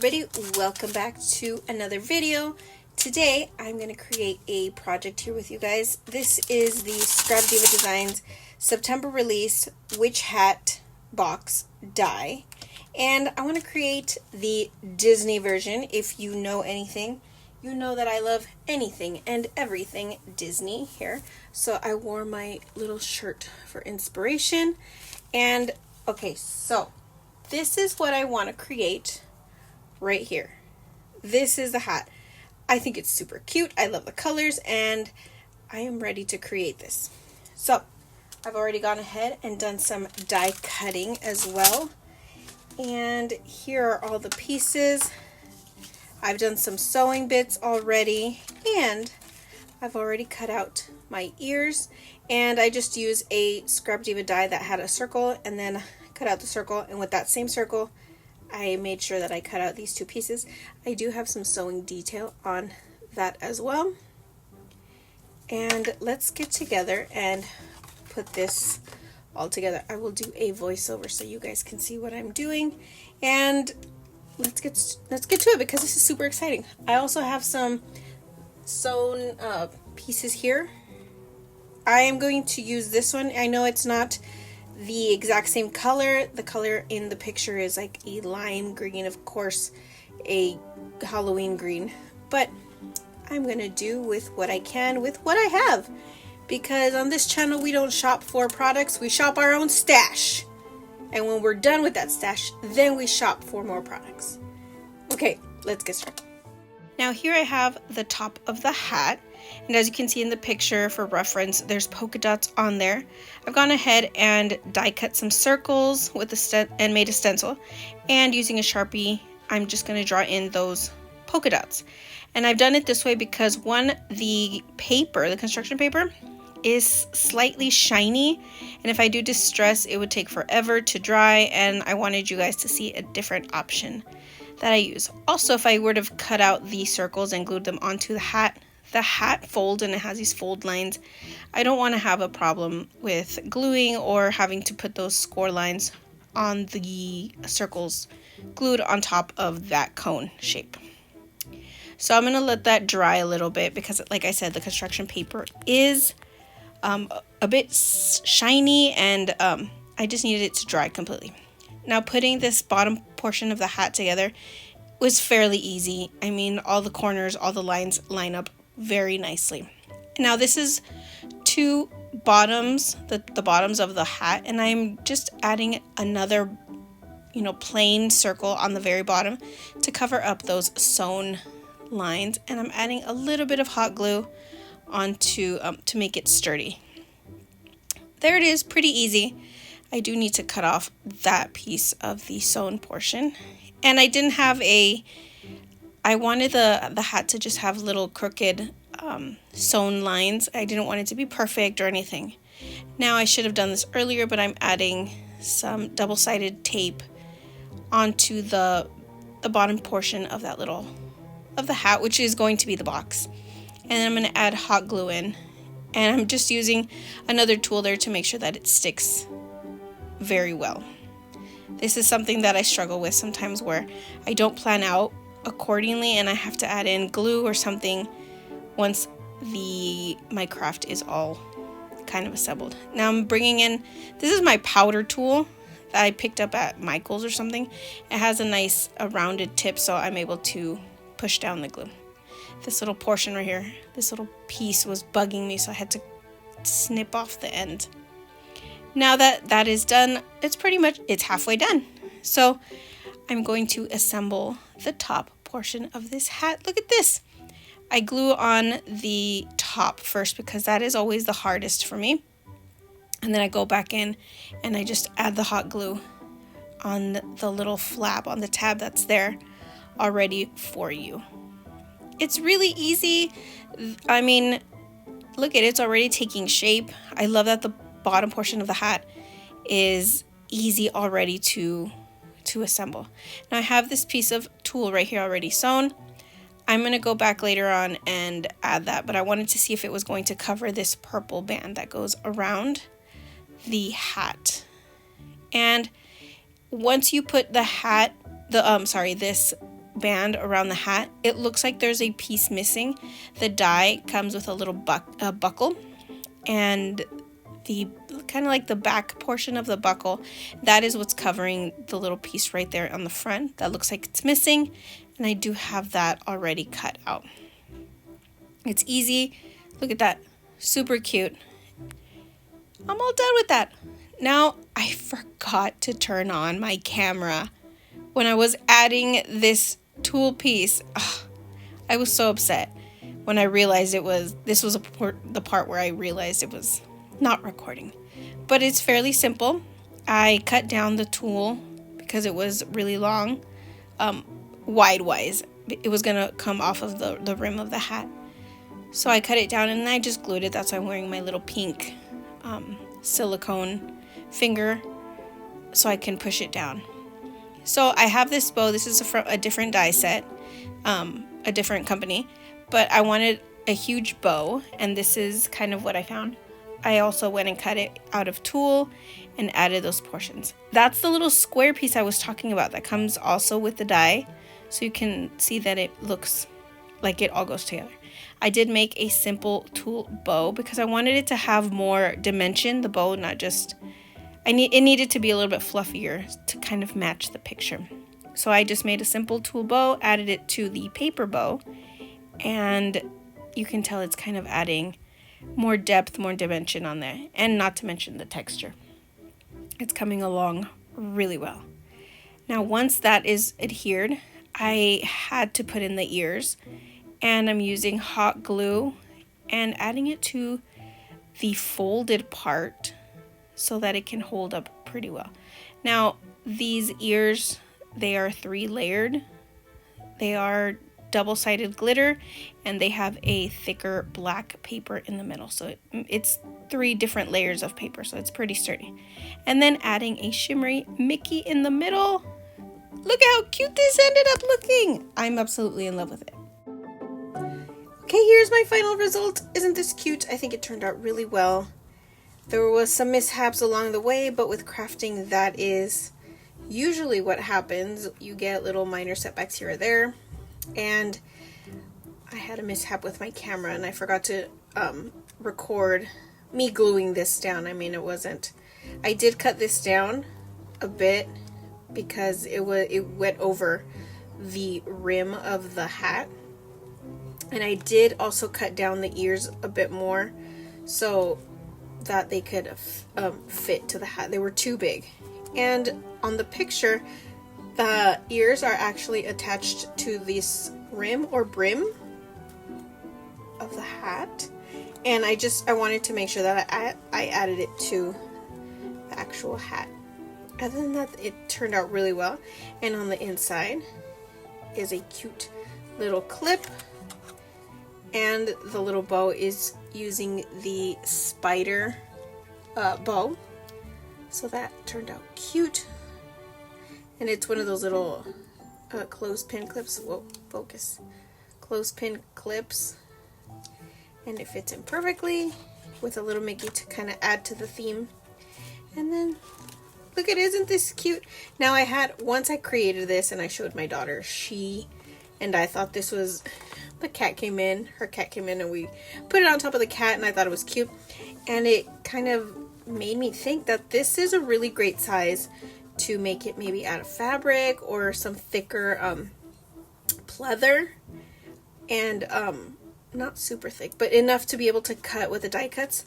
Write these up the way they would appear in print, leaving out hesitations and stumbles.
everybody, welcome back to another video. Today I'm going to create a project here with you guys. This is the ScrapDiva Designs September release witch hat box die, and I want to create the Disney version. If you know anything, you know that I love anything and everything Disney here. So I wore my little shirt for inspiration. And okay, so this is what I want to create right here. This is the hat. I think it's super cute. I love the colors and I am ready to create this. So I've already gone ahead and done some die cutting as well. And here are all the pieces. I've done some sewing bits already, and I've already cut out my ears, and I just used a ScrapDiva die that had a circle and then cut out the circle, and with that same circle I made sure that I cut out these two pieces. I do have some sewing detail on that as well. And let's get together and put this all together. I will do a voiceover so you guys can see what I'm doing, and let's get to it because this is super exciting. I also have some sewn pieces here. I am going to use this one. I know it's not the exact same color. The color in the picture is like a lime green, of course, a Halloween green, but I'm gonna do with what I can with what I have, because on this channel we don't shop for products, we shop our own stash, and when we're done with that stash, then we shop for more products. Okay, let's get started. Now here I have the top of the hat, and as you can see in the picture for reference, there's polka dots on there. I've gone ahead and die cut some circles with and made a stencil, and using a Sharpie I'm just going to draw in those polka dots. And I've done it this way because one, the paper, the construction paper, is slightly shiny, and if I do distress it would take forever to dry, and I wanted you guys to see a different option that I use. Also, if I would have cut out the circles and glued them onto the hat folds and it has these fold lines. I don't want to have a problem with gluing or having to put those score lines on the circles glued on top of that cone shape. So I'm going to let that dry a little bit because, like I said, the construction paper is a bit shiny, and I just needed it to dry completely. Now putting this bottom portion of the hat together was fairly easy. I mean, all the corners, all the lines line up very nicely. Now this is two bottoms, the bottoms of the hat, and I'm just adding another, plain circle on the very bottom to cover up those sewn lines, and I'm adding a little bit of hot glue onto to make it sturdy. There it is, pretty easy. I do need to cut off that piece of the sewn portion, and I wanted the hat to just have little crooked sewn lines. I didn't want it to be perfect or anything. Now I should have done this earlier, but I'm adding some double-sided tape onto the bottom portion of that of the hat, which is going to be the box, and then I'm going to add hot glue in, and I'm just using another tool there to make sure that it sticks very well. This is something that I struggle with sometimes, where I don't plan out accordingly and I have to add in glue or something once my craft is all kind of assembled. Now I'm bringing in, this is my powder tool that I picked up at Michael's or something. It has a rounded tip, so I'm able to push down the glue. This little portion right here, this little piece was bugging me, so I had to snip off the end. Now that is done, it's halfway done. So I'm going to assemble the top portion of this hat. Look at this. I glue on the top first because that is always the hardest for me. And then I go back in and I just add the hot glue on the little flap, on the tab that's there already for you. It's really easy. I mean, look at it, it's already taking shape. I love that the bottom portion of the hat is easy already to assemble. Now I have this piece of tulle right here already sewn. I'm going to go back later on and add that, but I wanted to see if it was going to cover this purple band that goes around the hat. And once you put the hat, this band around the hat, it looks like there's a piece missing. The die comes with a little buckle, and the kind of like the back portion of the buckle, that is what's covering the little piece right there on the front that looks like it's missing, and I do have that already cut out. It's easy. Look at that. Super cute. I'm all done with that. Now, I forgot to turn on my camera when I was adding this tulle piece. Ugh, I was so upset when I realized this was the part where I realized it was not recording. But it's fairly simple. I cut down the tulle because it was really long, wide-wise. It was going to come off of the rim of the hat. So I cut it down and I just glued it. That's why I'm wearing my little pink silicone finger so I can push it down. So I have this bow. This is from a different die set, a different company, but I wanted a huge bow, and this is kind of what I found. I also went and cut it out of tulle and added those portions. That's the little square piece I was talking about that comes also with the die, so you can see that it looks like it all goes together. I did make a simple tulle bow because I wanted it to have more dimension, the bow, not just... it needed to be a little bit fluffier to kind of match the picture. So I just made a simple tulle bow, added it to the paper bow, and you can tell it's kind of adding more depth, more dimension on there, and not to mention the texture. It's coming along really well. Now, once that is adhered, I had to put in the ears, and I'm using hot glue and adding it to the folded part so that it can hold up pretty well. Now, these ears, they are 3-layered. They are double-sided glitter, and they have a thicker black paper in the middle. So it's 3 different layers of paper, so it's pretty sturdy. And then adding a shimmery Mickey in the middle. Look how cute this ended up looking. I'm absolutely in love with it. Okay, here's my final result. Isn't this cute? I think it turned out really well. There was some mishaps along the way, but with crafting, that is usually what happens. You get little minor setbacks here or there. And I had a mishap with my camera, and I forgot to record me gluing this down. I mean, I did cut this down a bit because it went over the rim of the hat. And I did also cut down the ears a bit more so that they could fit to the hat. They were too big. And on the picture, the ears are actually attached to this rim or brim of the hat. And I wanted to make sure that I added it to the actual hat. Other than that, it turned out really well. And on the inside is a cute little clip. And the little bow is using the spider bow. So that turned out cute. And it's one of those little clothespin clips. Whoa, focus. Clothespin clips. And it fits in perfectly with a little Mickey to kind of add to the theme. And then, look at, isn't this cute? Now once I created this and I showed my daughter, and I thought this was... her cat came in and we put it on top of the cat, and I thought it was cute. And it kind of made me think that this is a really great size to make it maybe out of fabric or some thicker pleather. And not super thick, but enough to be able to cut with the die cuts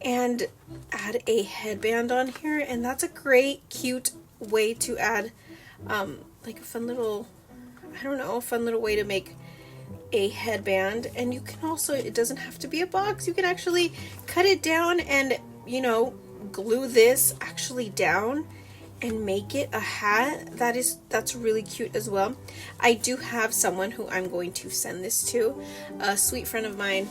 and add a headband on here. And that's a great, cute way to add like a fun little, fun little way to make a headband. And you can also, it doesn't have to be a box. You can actually cut it down and, glue this actually down and make it a hat. That's really cute as well. I do have someone who I'm going to send this to, a sweet friend of mine,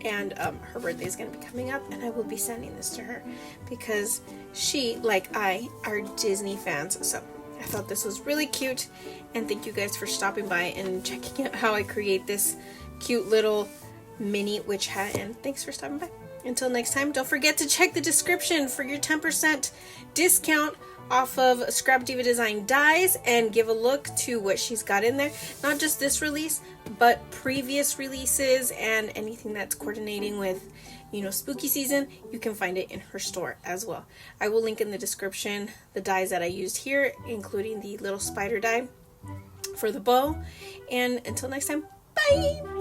and her birthday is going to be coming up, and I will be sending this to her because she, like I, are Disney fans. So I thought this was really cute, and thank you guys for stopping by and checking out how I create this cute little mini witch hat, and thanks for stopping by. Until next time, don't forget to check the description for your 10% discount off of ScrapDiva Design dies, and give a look to what she's got in there. Not just this release, but previous releases and anything that's coordinating with, you know, spooky season. You can find it in her store as well. I will link in the description the dies that I used here, including the little spider die for the bow. And until next time, bye!